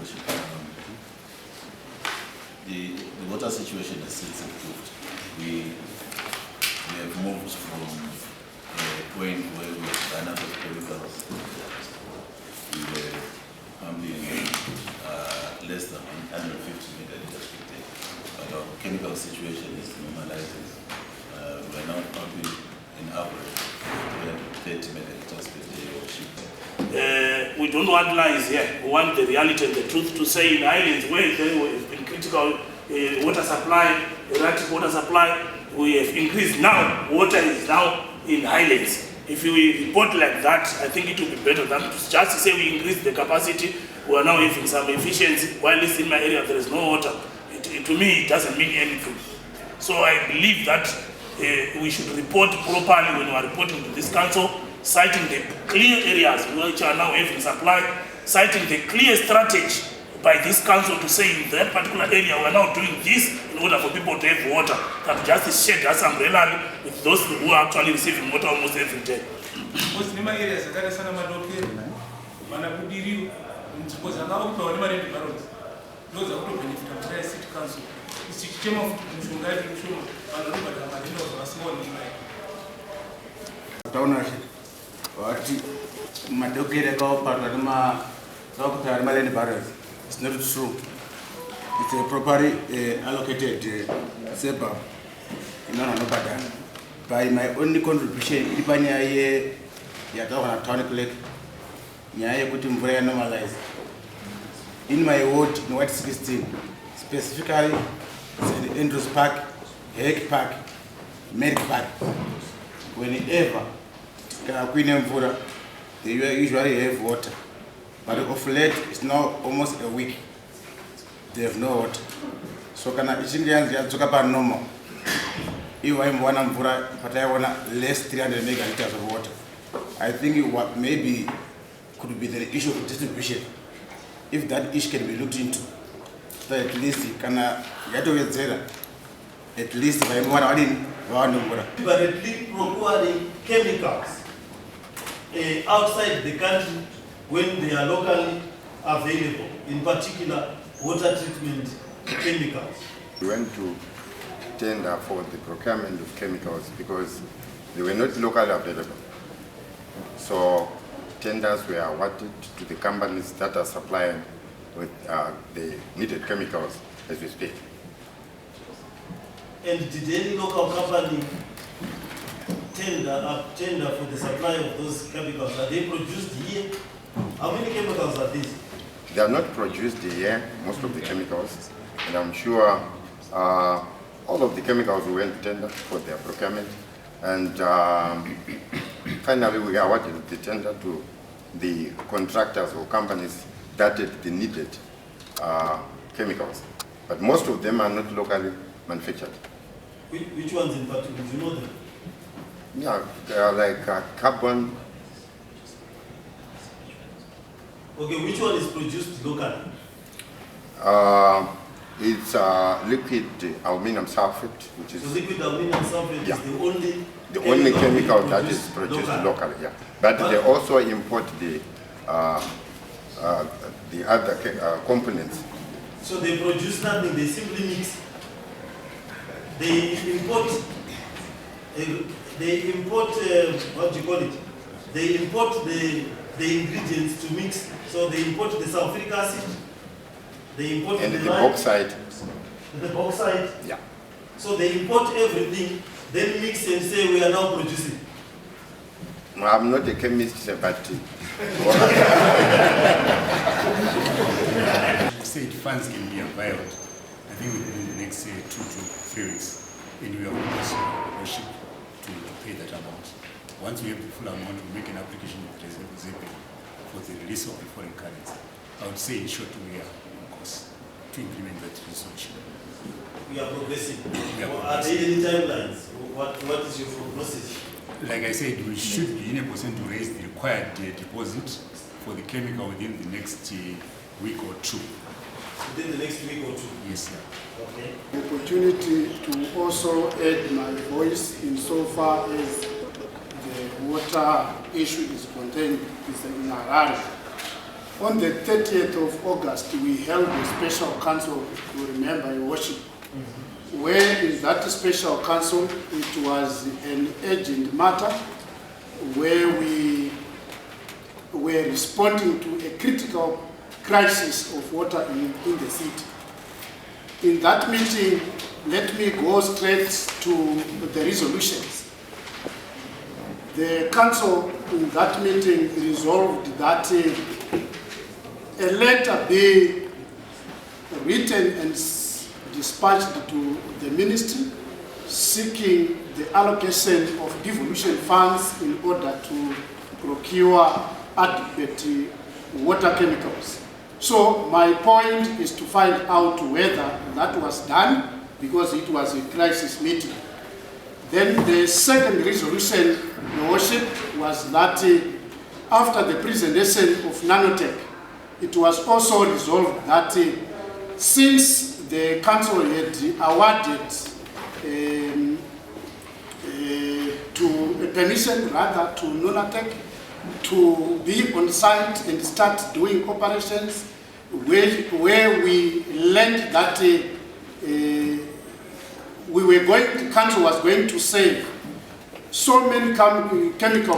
Worship. The water situation has since improved. We have moved from a point where we ran out of chemicals. We were pumping less than 150 milliliters per day. But our chemical situation is normalizing. We are now pumping in average 30 milliliters per day of ship. We don't want lies here. We want the reality and the truth to say in islands where there has been critical water supply, erratic water supply, we have increased now. Water is now in islands. If we report like that, I think it will be better than to just say we increase the capacity. We are now having some efficiency, while in my area there is no water. To me, it doesn't mean anything. So I believe that we should report properly when we are reporting to this council, citing the clear areas which are now having supply, citing the clear strategy by this council to say in that particular area we are now doing this in order for people to have water, that just shed as umbrella with those who are actually receiving water almost every day. Because in my areas, there is some those are to benefit of the city council. It's a came of Mushungai to show and everybody was small in my ownership. What Madokere go Parama Dr. Malene Barres. It's not true. It's a properly allocated SEPA in by my only contribution, Ipania ye Yatona tonic lake, Naya put him very normalized. In my ward in White 16, specifically St. Andrews Park, Hake Park, Merrick Park, whenever Queen Mvura, they usually have water. But of late, it's now almost a week. They have no water. So can I talk about normal? If I'm one Mvura, but I want less 300 megaliters of water. I think what maybe could be the issue of distribution. If that issue can be looked into, so at least you can get away there. At least if I'm one. But at least procuring chemicals outside the country when they are locally available, in particular water treatment chemicals. We went to tender for the procurement of chemicals because they were not locally available. So tenders were awarded to the companies that are supplying with the needed chemicals as we speak. And did any local company tender for the supply of those chemicals? Are they produced here? How many chemicals are these? They are not produced here, most of the chemicals, and I'm sure all of the chemicals went to tender for their procurement. And finally, we awarded the tender to the contractors or companies that had the needed chemicals. But most of them are not locally manufactured. Which ones in particular? Do you know them? Yeah, they are like carbon. Okay, which one is produced locally? It's liquid aluminum sulfate, which is... So liquid aluminum sulfate is the only chemical that is produced locally, yeah. But they also import the other components. So they produce nothing, they simply mix. They import, what do you call it? They import the ingredients to mix. So they import the sulfuric acid, they import and the bauxite. The bauxite. Yeah. So they import everything, then mix and say we are now producing. I'm not a chemist, but state funds can be availed, I think within the next 2 to 3 weeks, and we have also worship to pay that amount. Once we have the full amount, we make an application with the Reserve for the release of the foreign currency. I would say in short we are on course to implement that resolution. We are progressing. Are there any timelines? What is your prognosis? Like I said, we should be in a position to raise the required deposit for the chemical within the next week or 2. Within the next week or 2? Yes, sir. Okay. Opportunity to also add my voice insofar as the water issue is contained in Harare. On the 30th of August, we held a special council, to remember, Your Worship, where in that special council, it was an urgent matter where we were responding to a critical crisis of water in the city. In that meeting, let me go straight to the resolutions. The council in that meeting resolved that a letter be written and dispatched to the ministry seeking the allocation of devolution funds in order to procure adequate water chemicals. So my point is to find out whether that was done, because it was a crisis meeting. Then the second resolution, Your Worship, was that after the presentation of nanotech, it was also resolved that since the council had awarded to permission rather to nanotech to be on site and start doing operations, where we learned that the council was going to save so many chemicals